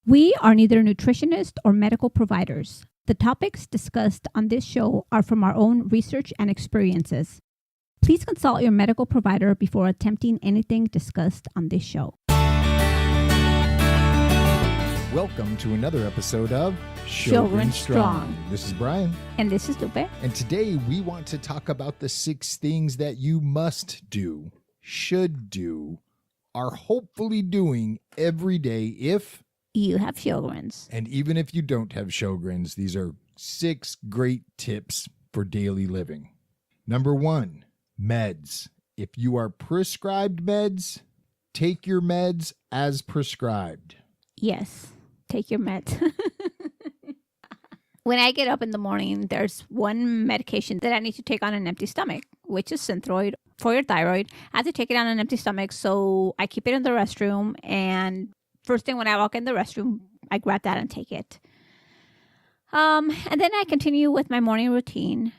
We are neither nutritionists or medical providers. The topics discussed on this show are from our own research and experiences. Please consult your medical provider before attempting anything discussed on this show. Welcome to another episode of Sjogren Strong. This is Brian. And this is Lupe. And today we want to talk about the 6 things that you must do, should do, are hopefully doing every day if You have Sjogrens. and even if you don't have Sjogrens. These are 6 great tips for daily living. Number 1, meds. If you are prescribed meds, take your meds as prescribed. Yes, take your meds. When I get up in the morning, there's one medication that I need to take on an empty stomach, which is Synthroid for your thyroid. I have to take it on an empty stomach, so I keep it in the restroom, and first thing when I walk in the restroom, I grab that and take it. And then I continue with my morning routine,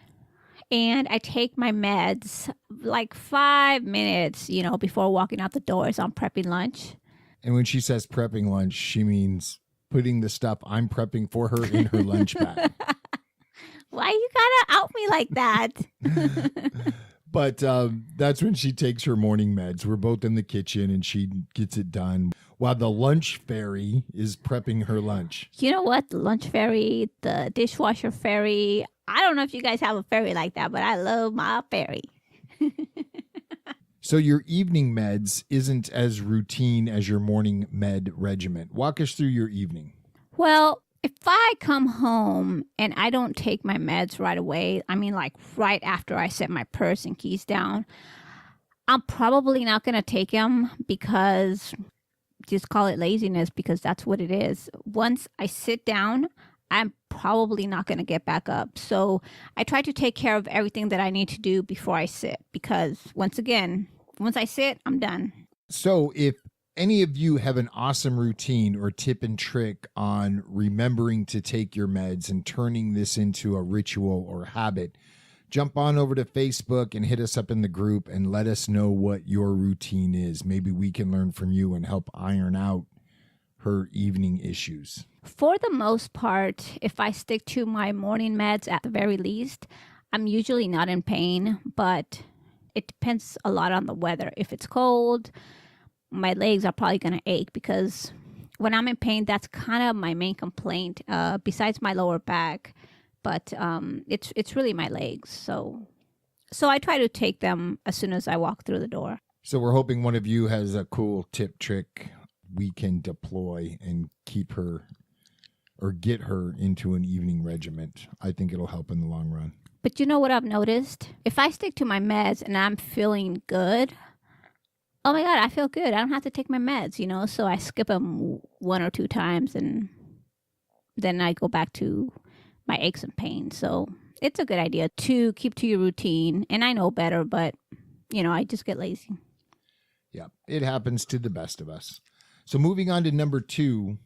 and I take my meds like 5 minutes, before walking out the door. So I'm prepping lunch. And when she says prepping lunch, she means putting the stuff I'm prepping for her in her lunch bag. Why you gotta out me like that? But that's when she takes her morning meds. We're both in the kitchen and she gets it done while the lunch fairy is prepping her lunch. You know what? The lunch fairy, the dishwasher fairy. I don't know if you guys have a fairy like that, but I love my fairy. So your evening meds isn't as routine as your morning med regimen. Walk us through your evening. Well, if I come home and I don't take my meds right away, like right after I set my purse and keys down, I'm probably not going to take them because just call it laziness, because that's what it is. Once I sit down, I'm probably not going to get back up. So I try to take care of everything that I need to do before I sit, because once I sit, I'm done. So if any of you have an awesome routine or tip and trick on remembering to take your meds and turning this into a ritual or habit, jump on over to Facebook and hit us up in the group and let us know what your routine is. Maybe we can learn from you and help iron out her evening issues. For the most part, if I stick to my morning meds at the very least, I'm usually not in pain, but it depends a lot on the weather. If it's cold, my legs are probably going to ache, because when I'm in pain, that's kind of my main complaint, besides my lower back. But it's really my legs. So I try to take them as soon as I walk through the door. So we're hoping one of you has a cool tip trick we can deploy and keep her or get her into an evening regiment. I think it'll help in the long run. But you know what I've noticed? If I stick to my meds and I'm feeling good, oh my God, I feel good. I don't have to take my meds, So I skip them 1 or 2 times and then I go back to my aches and pains. So it's a good idea to keep to your routine. And I know better, but, I just get lazy. Yeah, it happens to the best of us. So moving on to number 2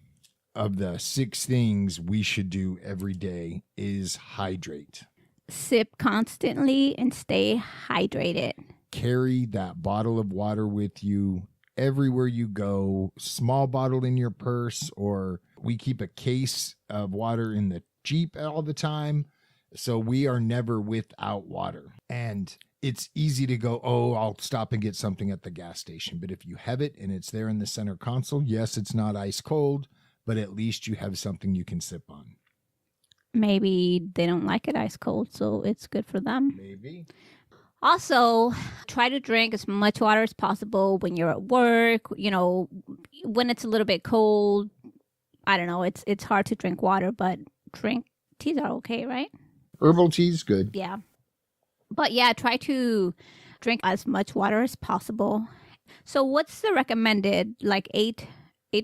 of the 6 things we should do every day is hydrate. Sip constantly and stay hydrated. Carry that bottle of water with you everywhere you go. Small bottle in your purse, or we keep a case of water in the Jeep all the time. So we are never without water. And it's easy to go, I'll stop and get something at the gas station. But if you have it and it's there in the center console, yes, it's not ice cold, but at least you have something you can sip on. Maybe they don't like it ice cold, so it's good for them. Maybe. Also, try to drink as much water as possible when you're at work. When it's a little bit cold, I don't know, it's hard to drink water, but teas are okay, right? Herbal tea's good. Yeah. But yeah, try to drink as much water as possible. So what's the recommended, like 8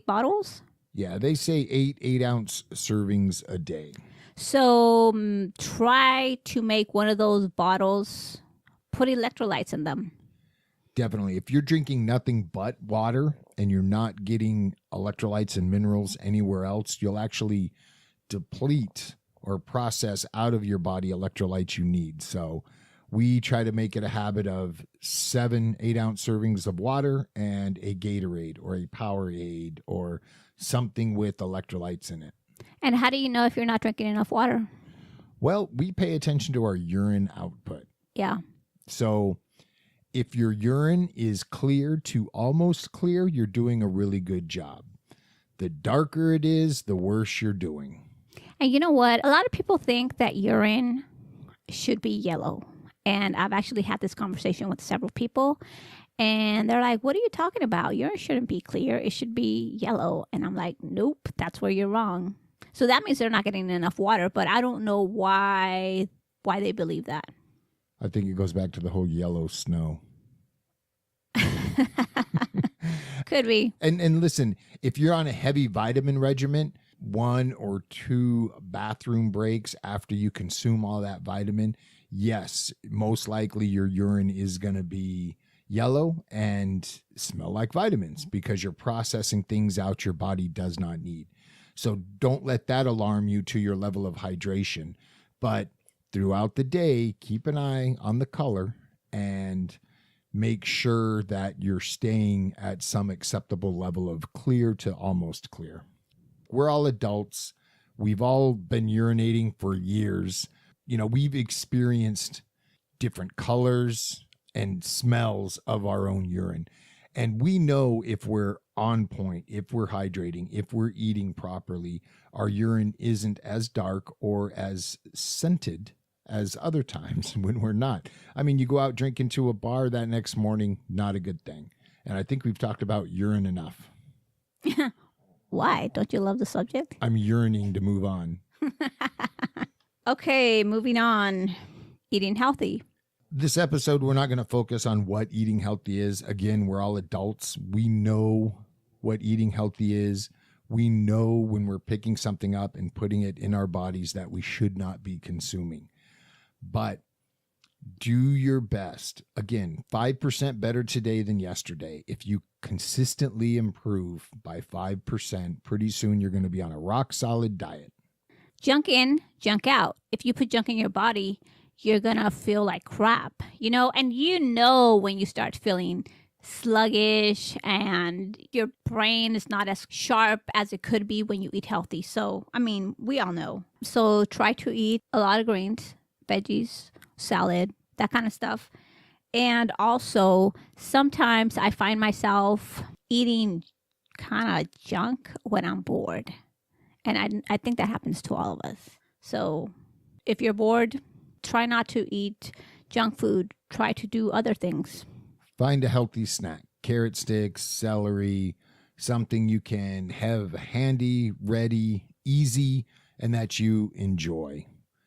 bottles? Yeah, they say 8-ounce servings a day. So try to make one of those bottles, put electrolytes in them. Definitely. If you're drinking nothing but water and you're not getting electrolytes and minerals anywhere else, you'll actually deplete or process out of your body electrolytes you need. So we try to make it a habit of 7 8-ounce servings of water and a Gatorade or a Powerade or something with electrolytes in it. And how do you know if you're not drinking enough water? Well, we pay attention to our urine output. Yeah. So if your urine is clear to almost clear, you're doing a really good job. The darker it is, the worse you're doing. And you know what? A lot of people think that urine should be yellow. And I've actually had this conversation with several people. And they're like, what are you talking about? Urine shouldn't be clear. It should be yellow. And I'm like, nope, that's where you're wrong. So that means they're not getting enough water. But I don't know why they believe that. I think it goes back to the whole yellow snow. Could be. And listen, if you're on a heavy vitamin regimen, 1 or 2 bathroom breaks after you consume all that vitamin, yes, most likely your urine is going to be yellow and smell like vitamins because you're processing things out your body does not need. So don't let that alarm you to your level of hydration. But throughout the day, keep an eye on the color and make sure that you're staying at some acceptable level of clear to almost clear. We're all adults. We've all been urinating for years. You know, we've experienced different colors and smells of our own urine. And we know if we're on point, if we're hydrating, if we're eating properly, our urine isn't as dark or as scented as other times when we're not. I mean, you go out drinking to a bar that next morning, not a good thing. And I think we've talked about urine enough. Why? Don't you love the subject? I'm yearning to move on. Okay, moving on. Eating healthy. This episode, we're not going to focus on what eating healthy is. Again, we're all adults. We know what eating healthy is. We know when we're picking something up and putting it in our bodies that we should not be consuming. But do your best. Again, 5% better today than yesterday. If you consistently improve by 5%, pretty soon you're going to be on a rock solid diet. Junk in, junk out. If you put junk in your body, you're going to feel like crap, you know, and you know when you start feeling sluggish and your brain is not as sharp as it could be when you eat healthy. So, I mean, we all know. So try to eat a lot of greens, veggies, salad, that kind of stuff. And also, sometimes I find myself eating kind of junk when I'm bored. And I think that happens to all of us. So if you're bored, try not to eat junk food. Try to do other things. Find a healthy snack, carrot sticks, celery, something you can have handy, ready, easy, and that you enjoy.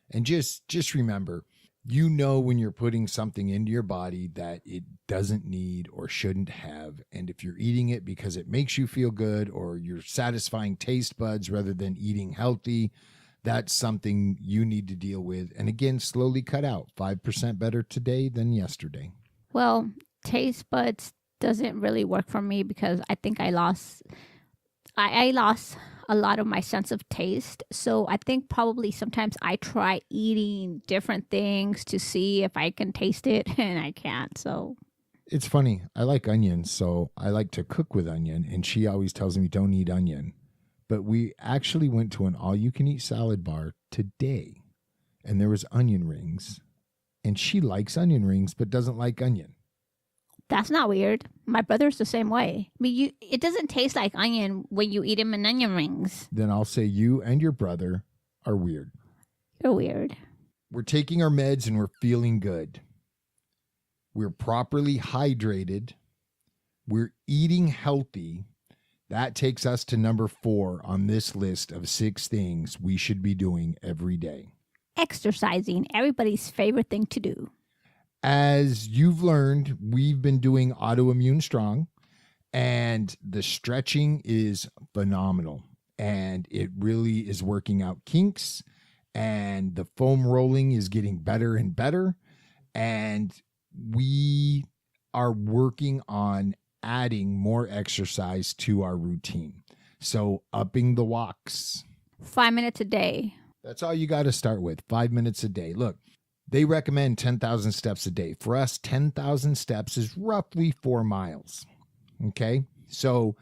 And just remember, you know when you're putting something into your body that it doesn't need or shouldn't have. And if you're eating it because it makes you feel good or you're satisfying taste buds rather than eating healthy, that's something you need to deal with. And again, slowly cut out. 5% better today than yesterday. Well, taste buds doesn't really work for me because I think I lost a lot of my sense of taste. So I think probably sometimes I try eating different things to see if I can taste it and I can't. So it's funny. I like onions, so I like to cook with onion. And she always tells me don't eat onion. But we actually went to an all-you-can-eat salad bar today, and there was onion rings. And she likes onion rings, but doesn't like onion. That's not weird. My brother's the same way. I mean, it doesn't taste like onion when you eat them in onion rings. Then I'll say you and your brother are weird. You're weird. We're taking our meds and we're feeling good. We're properly hydrated. We're eating healthy. That takes us to number 4 on this list of 6 things we should be doing every day. Exercising, everybody's favorite thing to do. As you've learned, we've been doing Autoimmune Strong, and the stretching is phenomenal. And it really is working out kinks, and the foam rolling is getting better and better. And we are working on adding more exercise to our routine. So upping the walks. 5 minutes a day. That's all you got to start with. 5 minutes a day. Look, they recommend 10,000 steps a day. For us, 10,000 steps is roughly 4 miles. Okay. So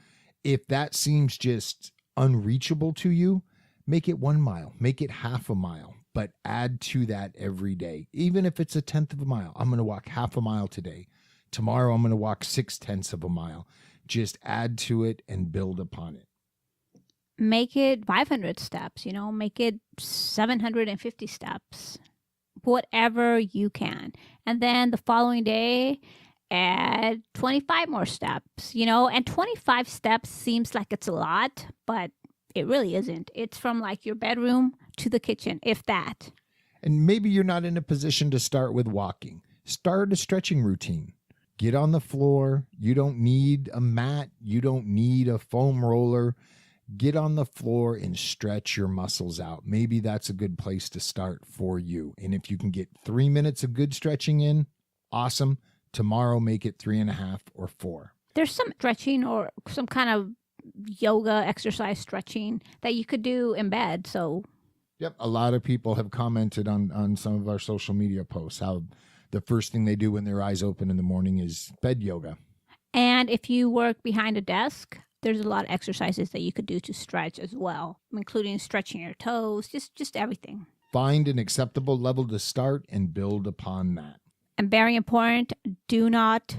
if that seems just unreachable to you, make it 1 mile, make it half a mile, but add to that every day. Even if it's 1/10 of a mile, I'm going to walk half a mile today. Tomorrow, I'm going to walk 6/10 of a mile. Just add to it and build upon it. Make it 500 steps, make it 750 steps, whatever you can. And then the following day, add 25 more steps, and 25 steps seems like it's a lot, but it really isn't. It's from like your bedroom to the kitchen, if that. And maybe you're not in a position to start with walking. Start a stretching routine. Get on the floor. You don't need a mat. You don't need a foam roller. Get on the floor and stretch your muscles out. Maybe that's a good place to start for you. And if you can get 3 minutes of good stretching in, awesome. Tomorrow, make it 3.5 or 4. There's some stretching or some kind of yoga exercise stretching that you could do in bed. So, yep, a lot of people have commented on some of our social media posts how the first thing they do when their eyes open in the morning is bed yoga. And if you work behind a desk, there's a lot of exercises that you could do to stretch as well, including stretching your toes, just everything. Find an acceptable level to start and build upon that. And very important, do not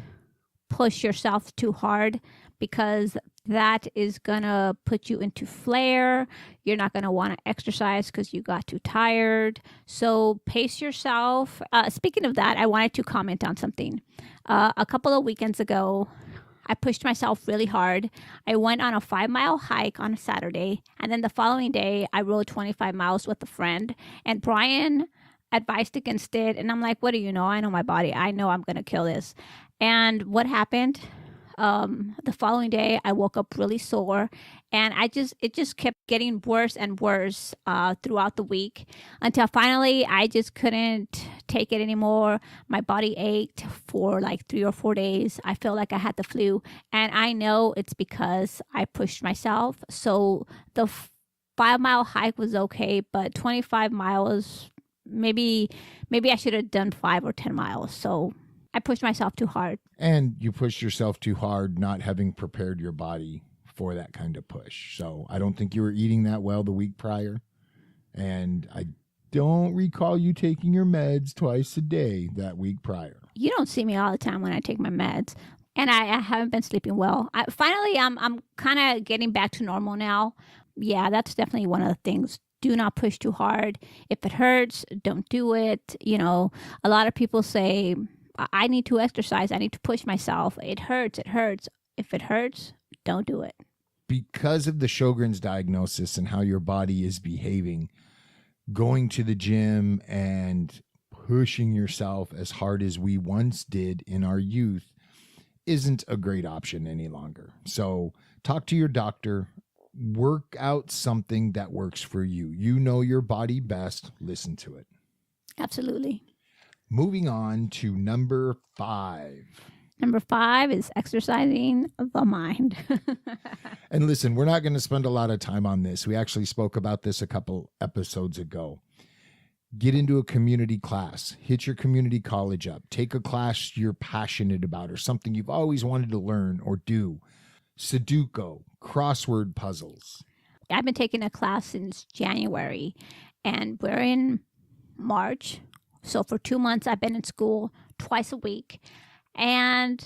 push yourself too hard, because that is going to put you into flare. You're not going to want to exercise because you got too tired. So pace yourself. Speaking of that, I wanted to comment on something. A couple of weekends ago, I pushed myself really hard. I went on a 5-mile hike on a Saturday, and then the following day, I rode 25 miles with a friend. And Brian advised against it, and I'm like, what do you know? I know my body. I know I'm going to kill this. And what happened? The following day, I woke up really sore, and it just kept getting worse and worse throughout the week, until finally I just couldn't take it anymore. My body ached for like 3 or 4 days. I felt like I had the flu, and I know it's because I pushed myself. So the 5-mile hike was okay, but 25 miles, maybe I should have done 5 or 10 miles. So I pushed myself too hard. And you pushed yourself too hard, not having prepared your body for that kind of push. So I don't think you were eating that well the week prior. And I don't recall you taking your meds twice a day that week prior. You don't see me all the time when I take my meds. And I haven't been sleeping well. Finally, I'm kind of getting back to normal now. Yeah, that's definitely one of the things. Do not push too hard. If it hurts, don't do it. A lot of people say, I need to exercise. I need to push myself. It hurts. It hurts. If it hurts, don't do it. Because of the Sjogren's diagnosis and how your body is behaving, going to the gym and pushing yourself as hard as we once did in our youth isn't a great option any longer. So talk to your doctor. Work out something that works for you. You know your body best. Listen to it. Absolutely. Moving on to number 5. Number 5 is exercising the mind. And listen, we're not going to spend a lot of time on this. We actually spoke about this a couple episodes ago. Get into a community class. Hit your community college up. Take a class you're passionate about or something you've always wanted to learn or do. Sudoku, crossword puzzles. I've been taking a class since January, and we're in March. So for 2 months, I've been in school twice a week, and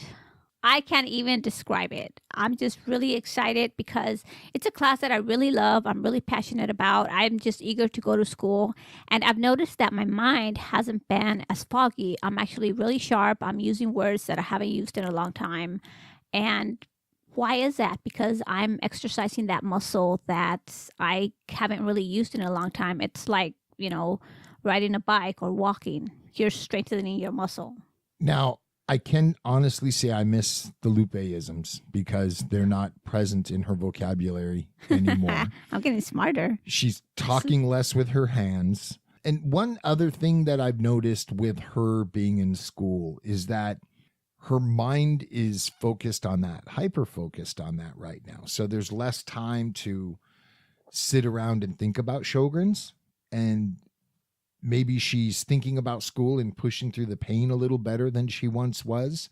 I can't even describe it. I'm just really excited because it's a class that I really love. I'm really passionate about. I'm just eager to go to school, and I've noticed that my mind hasn't been as foggy. I'm actually really sharp. I'm using words that I haven't used in a long time, and why is that? Because I'm exercising that muscle that I haven't really used in a long time. It's like, riding a bike or walking. You're strengthening your muscle. Now, I can honestly say I miss the Lupe-isms because they're not present in her vocabulary anymore. I'm getting smarter. She's talking less with her hands. And one other thing that I've noticed with her being in school is that her mind is focused on that, hyper-focused on that right now. So there's less time to sit around and think about Sjogren's, and maybe she's thinking about school and pushing through the pain a little better than she once was.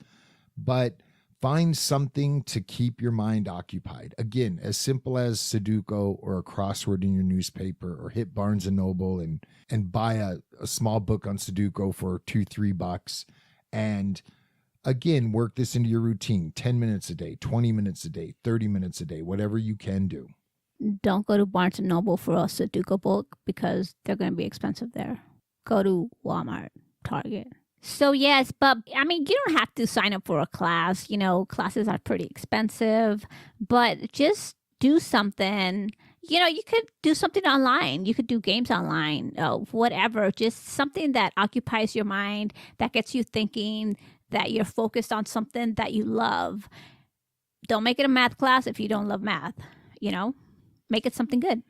But Find something to keep your mind occupied. Again, as simple as Sudoku or a crossword in your newspaper, or hit Barnes and Noble and buy a small book on Sudoku for $2-3. And again, work this into your routine. 10 minutes a day, 20 minutes a day, 30 minutes a day, whatever you can do. Don't go to Barnes and Noble for a Sudoku book because they're going to be expensive there. Go to Walmart, Target. So yes, but I mean, you don't have to sign up for a class. You know, classes are pretty expensive, but just do something. You know, you could do something online. You could do games online, whatever. Just something that occupies your mind, that gets you thinking, that you're focused on something that you love. Don't make it a math class if you don't love math, you know, make it something good.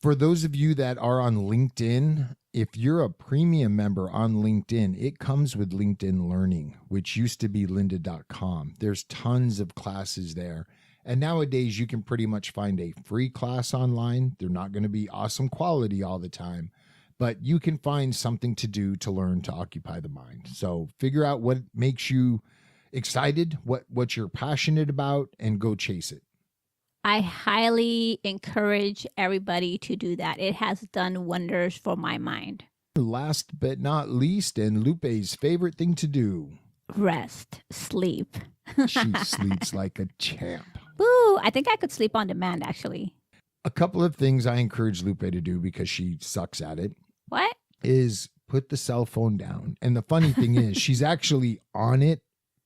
For those of you that are on LinkedIn, if you're a premium member on LinkedIn, it comes with LinkedIn Learning, which used to be lynda.com. There's tons of classes there. And nowadays you can pretty much find a free class online. They're not going to be awesome quality all the time, but you can find something to do to learn to occupy the mind. So figure out what makes you excited, what you're passionate about, and go chase it. I highly encourage everybody to do that. It has done wonders for my mind. Last but not least, and Lupe's favorite thing to do. Rest, sleep. She sleeps like a champ. Woo! I think I could sleep on demand, actually. A couple of things I encourage Lupe to do because she sucks at it. What? Is put the cell phone down. And the funny thing is, she's actually on it,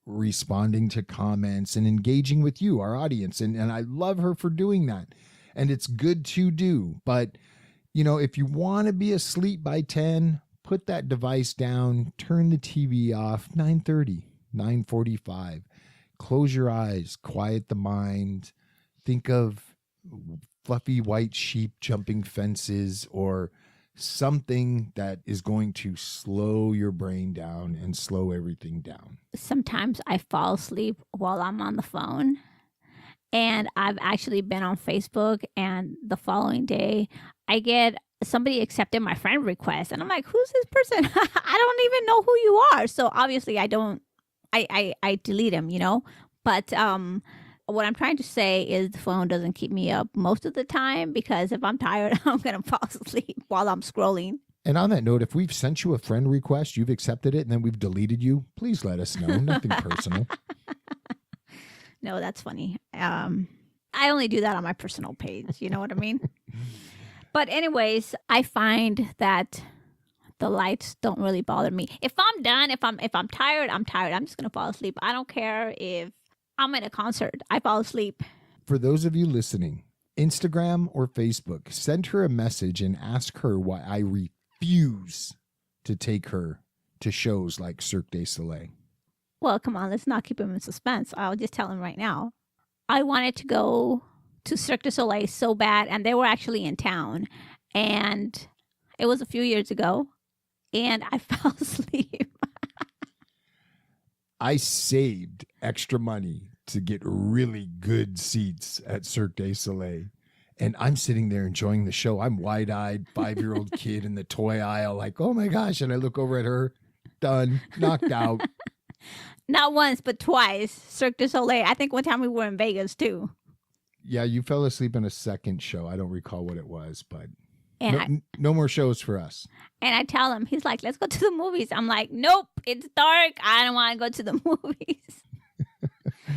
responding to comments and engaging with you, our audience. And I love her for doing that. And it's good to do. But, you know, if you want to be asleep by 10, put that device down, turn the TV off, 9:30, 9:45. Close your eyes, quiet the mind. Think of fluffy white sheep jumping fences, or something that is going to slow your brain down and slow everything down. Sometimes I fall asleep while I'm on the phone. And I've actually been on Facebook, and the following day I get somebody accepted my friend request. And I'm like, who's this person? I don't even know who you are. So obviously I delete them, you know. But what I'm trying to say is the phone doesn't keep me up most of the time, because if I'm tired, I'm going to fall asleep while I'm scrolling. And on that note, if we've sent you a friend request, you've accepted it, and then we've deleted you, please let us know. Nothing personal. No, that's funny. I only do that on my personal page. You know what I mean? But anyways, I find that the lights don't really bother me. If I'm done, if I'm tired, I'm tired. I'm just going to fall asleep. I don't care if I'm at a concert. I fall asleep. For those of you listening, Instagram or Facebook, send her a message and ask her why I refuse to take her to shows like Cirque du Soleil. Well, come on, let's not keep him in suspense. I'll just tell him right now. I wanted to go to Cirque du Soleil so bad, and they were actually in town. And it was a few years ago, and I fell asleep. I saved extra money to get really good seats at Cirque du Soleil. And I'm sitting there enjoying the show. I'm wide-eyed, 5-year-old kid in the toy aisle, like, oh my gosh. And I look over at her, done, knocked out. Not once, but twice. Cirque du Soleil. I think one time we were in Vegas, too. Yeah, you fell asleep in a second show. I don't recall what it was, but And no more shows for us. And I tell him, he's like, let's go to the movies. I'm like, nope, it's dark. I don't want to go to the movies.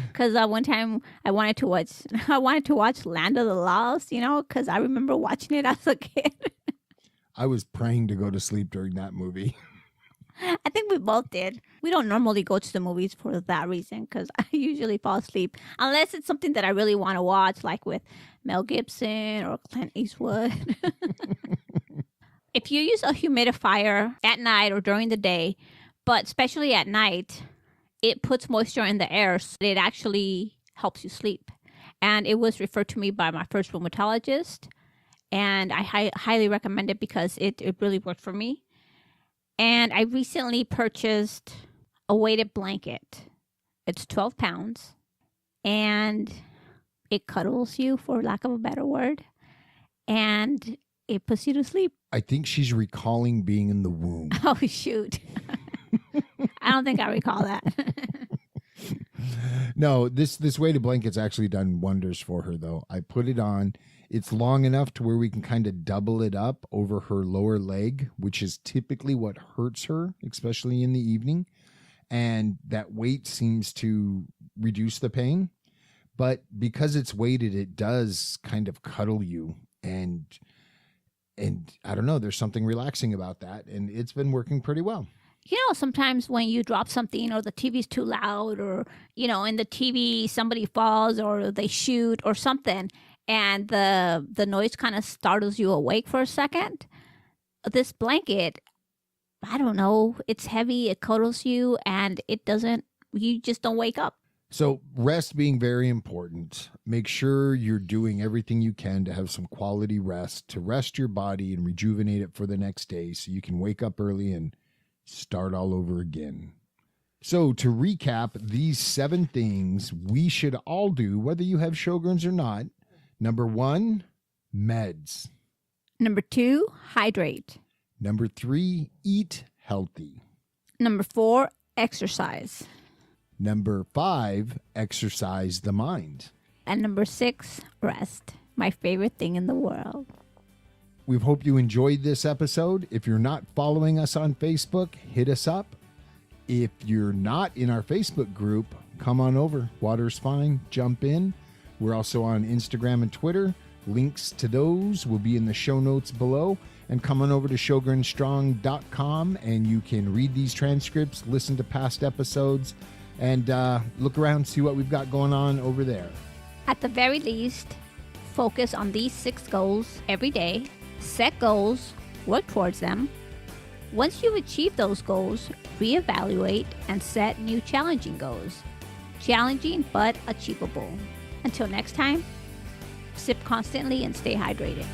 Because one time I wanted to watch Land of the Lost, you know, because I remember watching it as a kid. I was praying to go to sleep during that movie. I think we both did. We don't normally go to the movies for that reason, because I usually fall asleep. Unless it's something that I really want to watch, like with Mel Gibson or Clint Eastwood. If you use a humidifier at night or during the day, but especially at night, it puts moisture in the air, so it actually helps you sleep. And it was referred to me by my first rheumatologist, and I highly recommend it because it really worked for me. And I recently purchased a weighted blanket. It's 12 pounds, and it cuddles you, for lack of a better word, and it puts you to sleep. I think she's recalling being in the womb. Oh, shoot. I don't think I recall that. No, this weighted blanket's actually done wonders for her, though. I put it on. It's long enough to where we can kind of double it up over her lower leg, which is typically what hurts her, especially in the evening. And that weight seems to reduce the pain. But because it's weighted, it does kind of cuddle you. And I don't know, there's something relaxing about that. And it's been working pretty well. Sometimes when you drop something or the TV's too loud or, in the TV somebody falls or they shoot or something and the noise kind of startles you awake for a second. This blanket, I don't know, it's heavy, it cuddles you and you just don't wake up. So rest being very important. Make sure you're doing everything you can to have some quality rest, to rest your body and rejuvenate it for the next day so you can wake up early and start all over again. So to recap, these 7 things we should all do, whether you have Sjogrens or not. Number 1, meds. Number 2, hydrate. Number 3, eat healthy. Number 4, exercise. Number 5, exercise the mind. And number 6, rest. My favorite thing in the world. We hope you enjoyed this episode. If you're not following us on Facebook, hit us up. If you're not in our Facebook group, come on over. Water's fine. Jump in. We're also on Instagram and Twitter. Links to those will be in the show notes below. And come on over to sjogrenstrong.com and you can read these transcripts, listen to past episodes, and look around, see what we've got going on over there. At the very least, focus on these 6 goals every day. Set goals, work towards them. Once you've achieved those goals, reevaluate and set new challenging goals. Challenging but achievable. Until next time, sip constantly and stay hydrated.